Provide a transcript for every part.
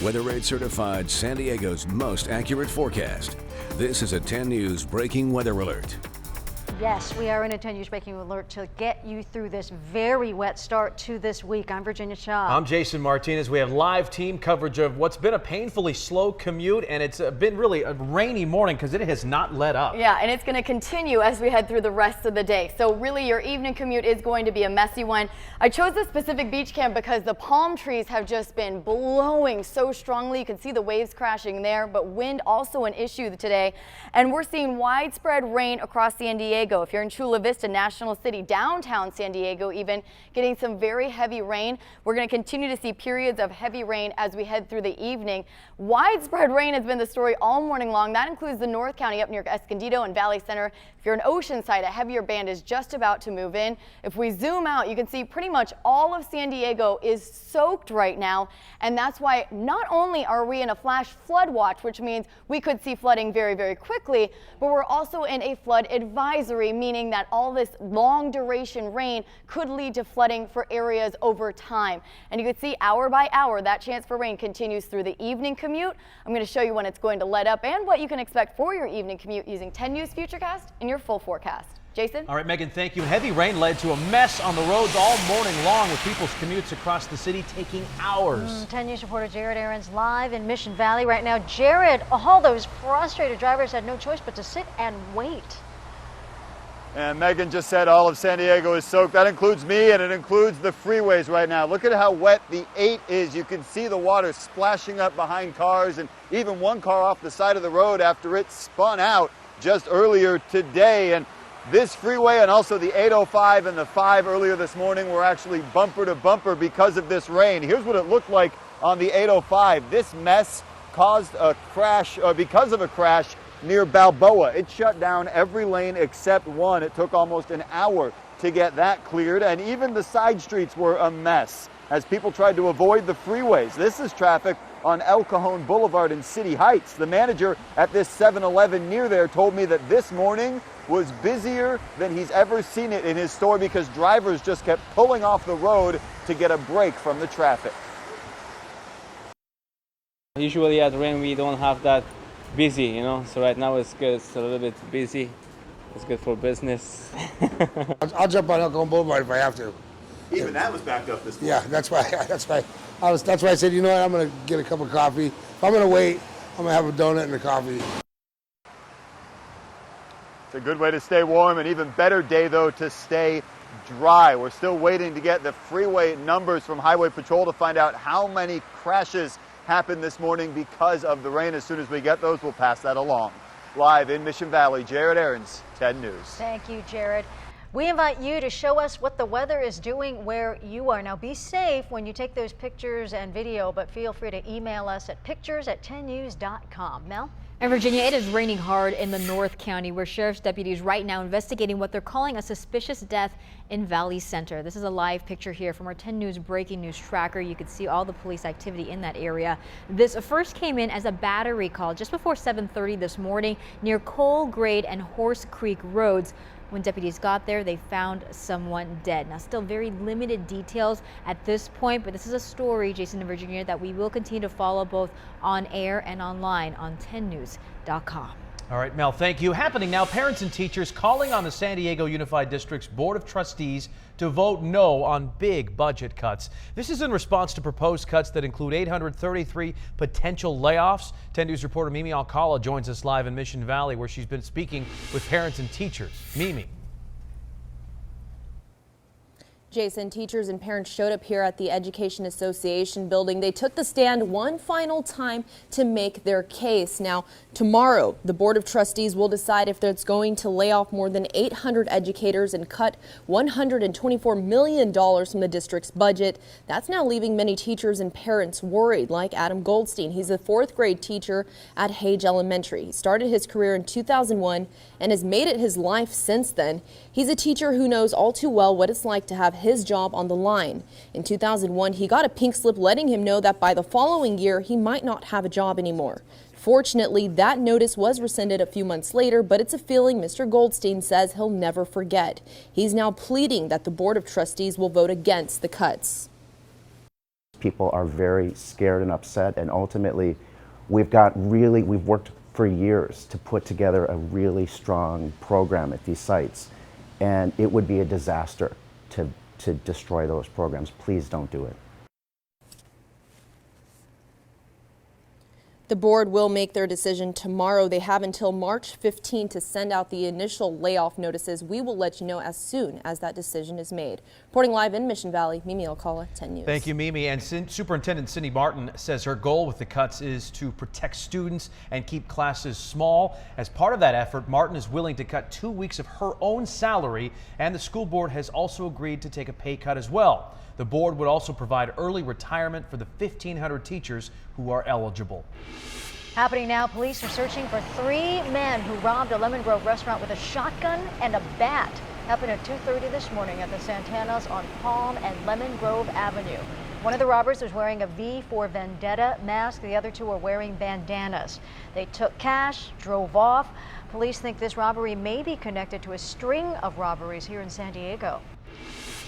WeatherRate certified San Diego's most accurate forecast. This is a 10 News breaking weather alert. Yes, we are in a 10 News breaking alert to get you through this very wet start to this week. I'm Virginia Shaw. I'm Jason Martinez. We have live team coverage of what's been a painfully slow commute, and it's been really a rainy morning because it has not let up. Yeah, and it's going to continue as we head through the rest of the day. So really your evening commute is going to be a messy one. I chose this specific beach camp because the palm trees have just been blowing so strongly. You can see the waves crashing there, but wind also an issue today. And we're seeing widespread rain across San Diego. If you're in Chula Vista, National City, downtown San Diego, even getting some very heavy rain. We're going to continue to see periods of heavy rain as we head through the evening. Widespread rain has been the story all morning long. That includes the North County up near Escondido and Valley Center. If you're in Oceanside, a heavier band is just about to move in. If we zoom out, you can see pretty much all of San Diego is soaked right now. And that's why not only are we in a flash flood watch, which means we could see flooding very, very quickly, but we're also in a flood advisory, meaning that all this long duration rain could lead to flooding for areas over time. And you can see hour by hour that chance for rain continues through the evening commute. I'm going to show you when it's going to let up and what you can expect for your evening commute using 10 News Futurecast and your full forecast. Jason? All right, Megan, thank you. Heavy rain led to a mess on the roads all morning long, with people's commutes across the city taking hours. 10 News reporter Jared Aarons live in Mission Valley right now. Jared, all those frustrated drivers had no choice but to sit and wait. And Megan just said all of San Diego is soaked. That includes me, and it includes the freeways right now. Look at how wet the 8 is. You can see the water splashing up behind cars, and even one car off the side of the road after it spun out just earlier today. And this freeway and also the 805 and the 5 earlier this morning were actually bumper to bumper because of this rain. Here's what it looked like on the 805. This mess caused a crash, because of a crash near Balboa. It shut down every lane except one. It took almost an hour to get that cleared, and even the side streets were a mess as people tried to avoid the freeways. This is traffic on El Cajon Boulevard in City Heights. The manager at this 7-Eleven near there told me that this morning was busier than he's ever seen it in his store because drivers just kept pulling off the road to get a break from the traffic. Usually at rain we don't have that busy, you know, so right now it's good. It's a little bit busy. It's good for business. I'll jump on El Cajon Boulevard if I have to. Even that was backed up this morning. Yeah, that's why I said, you know what, I'm gonna get a cup of coffee. If I'm gonna wait, I'm gonna have a donut and a coffee. It's a good way to stay warm, and even better day though to stay dry. We're still waiting to get the freeway numbers from Highway Patrol to find out how many crashes happened this morning because of the rain. As soon as we get those, we'll pass that along. Live in Mission Valley, Jared Aarons, 10 News. Thank you, Jared. We invite you to show us what the weather is doing where you are. Now, be safe when you take those pictures and video, but feel free to email us at pictures@10news.com. Mel? And Virginia, it is raining hard in the North County, where sheriff's deputies right now investigating what they're calling a suspicious death in Valley Center. This is a live picture here from our 10 News breaking news tracker. You can see all the police activity in that area. This first came in as a battery call just before 7:30 this morning near Coal Grade and Horse Creek roads. When deputies got there, they found someone dead. Now, still very limited details at this point, but this is a story, Jason and Virginia, that we will continue to follow both on air and online on 10news.com. All right, Mel, thank you. Happening now, parents and teachers calling on the San Diego Unified District's Board of Trustees to vote no on big budget cuts. This is in response to proposed cuts that include 833 potential layoffs. 10 News reporter Mimi Alcala joins us live in Mission Valley, where she's been speaking with parents and teachers. Mimi. Jason, teachers and parents showed up here at the Education Association building. They took the stand one final time to make their case. Now, tomorrow, the Board of Trustees will decide if it's going to lay off more than 800 educators and cut $124 million from the district's budget. That's now leaving many teachers and parents worried, like Adam Goldstein. He's a 4th grade teacher at Hage Elementary. He started his career in 2001 and has made it his life since then. He's a teacher who knows all too well what it's like to have his job on the line. In 2001, he got a pink slip letting him know that by the following year, he might not have a job anymore. Fortunately, that notice was rescinded a few months later, but it's a feeling Mr. Goldstein says he'll never forget. He's now pleading that the Board of Trustees will vote against the cuts. people are very scared and upset, and ultimately we've worked for years to put together a really strong program at these sites, and it would be a disaster to destroy those programs. Please don't do it. The board will make their decision tomorrow. They have until March 15 to send out the initial layoff notices. We will let you know as soon as that decision is made. Reporting live in Mission Valley, Mimi Alcala, 10 News. Thank you, Mimi. And Superintendent Cindy Martin says her goal with the cuts is to protect students and keep classes small. As part of that effort, Martin is willing to cut 2 weeks of her own salary, and the school board has also agreed to take a pay cut as well. The board would also provide early retirement for the 1,500 teachers who are eligible. Happening now, police are searching for 3 men who robbed a Lemon Grove restaurant with a shotgun and a bat. Happened at 2:30 this morning at the Santanas on Palm and Lemon Grove Avenue. One of the robbers was wearing a V for Vendetta mask. The other 2 are wearing bandanas. They took cash, drove off. Police think this robbery may be connected to a string of robberies here in San Diego.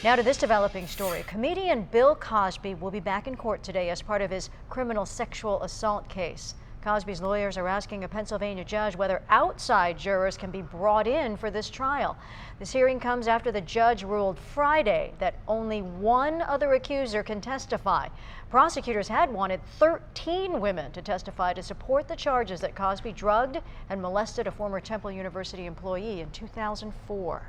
Now to this developing story. Comedian Bill Cosby will be back in court today as part of his criminal sexual assault case. Cosby's lawyers are asking a Pennsylvania judge whether outside jurors can be brought in for this trial. This hearing comes after the judge ruled Friday that only 1 other accuser can testify. Prosecutors had wanted 13 women to testify to support the charges that Cosby drugged and molested a former Temple University employee in 2004.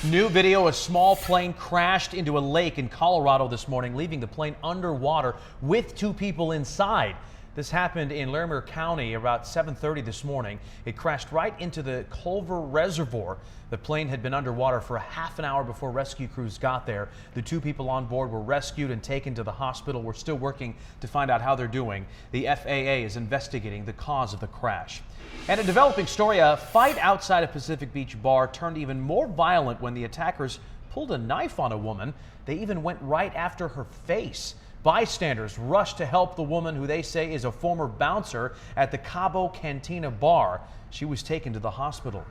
New video, a small plane crashed into a lake in Colorado this morning, leaving the plane underwater with 2 people inside. This happened in Larimer County about 7:30 this morning. It crashed right into the Culver Reservoir. The plane had been underwater for a half an hour before rescue crews got there. The 2 people on board were rescued and taken to the hospital. We're still working to find out how they're doing. The FAA is investigating the cause of the crash. And a developing story, a fight outside a Pacific Beach bar turned even more violent when the attackers pulled a knife on a woman. They even went right after her face. Bystanders rushed to help the woman, who they say is a former bouncer at the Cabo Cantina bar. She was taken to the hospital.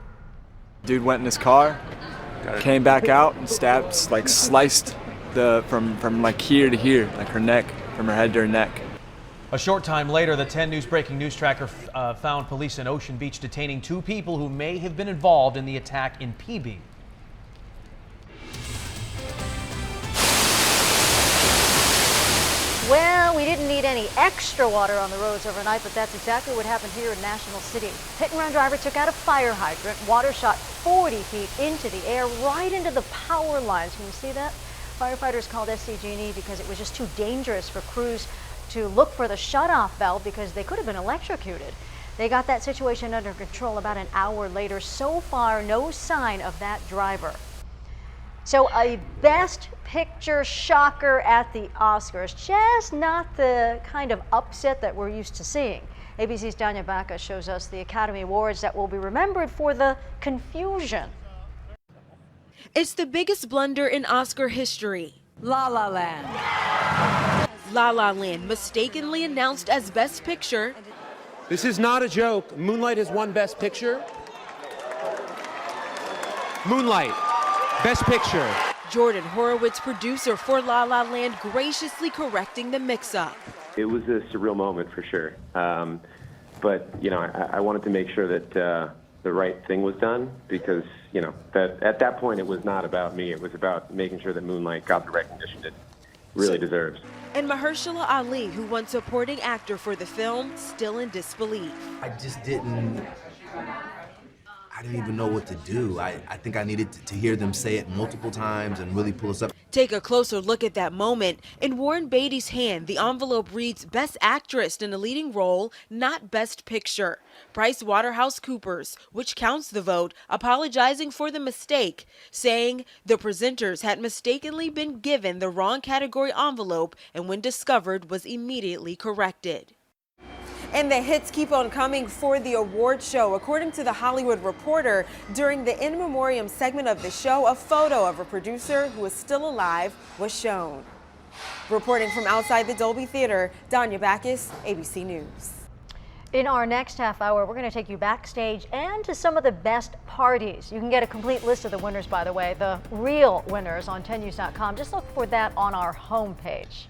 Dude went in his car, came back out and stabbed, like sliced from like here to here, like her neck, from her head to her neck. A short time later, the 10 News breaking news tracker found police in Ocean Beach detaining 2 people who may have been involved in the attack in PB. Well, we didn't need any extra water on the roads overnight, but that's exactly what happened here in National City. Hit and run driver took out a fire hydrant. Water shot 40 feet into the air, right into the power lines. Can you see that? Firefighters called SCG&E because it was just too dangerous for crews to look for the shutoff valve because they could have been electrocuted. They got that situation under control about an hour later. So far, no sign of that driver. So a Best Picture shocker at the Oscars, just not the kind of upset that we're used to seeing. ABC's Danya Baca shows us the Academy Awards that will be remembered for the confusion. It's the biggest blunder in Oscar history. La La Land. La La Land mistakenly announced as Best Picture. This is not a joke. Moonlight has won Best Picture. Moonlight, Best Picture. Jordan Horowitz, producer for La La Land, graciously correcting the mix-up. It was a surreal moment for sure. But, you know, I wanted to make sure that the right thing was done because, you know, that at that point it was not about me. It was about making sure that Moonlight got the recognition it really deserves. And Mahershala Ali, who won supporting actor for the film, still in disbelief. I didn't even know what to do. I think I needed to hear them say it multiple times and really pull us up. Take a closer look at that moment. In Warren Beatty's hand, the envelope reads Best Actress in a Leading Role, not Best Picture. PricewaterhouseCoopers, which counts the vote, apologizing for the mistake, saying the presenters had mistakenly been given the wrong category envelope and when discovered was immediately corrected. And the hits keep on coming for the award show. According to The Hollywood Reporter, during the in memoriam segment of the show, a photo of a producer who is still alive was shown. Reporting from outside the Dolby Theater, Danya Backus, ABC News. In our next half hour, we're going to take you backstage and to some of the best parties. You can get a complete list of the winners, by the way, the real winners on 10news.com. Just look for that on our homepage.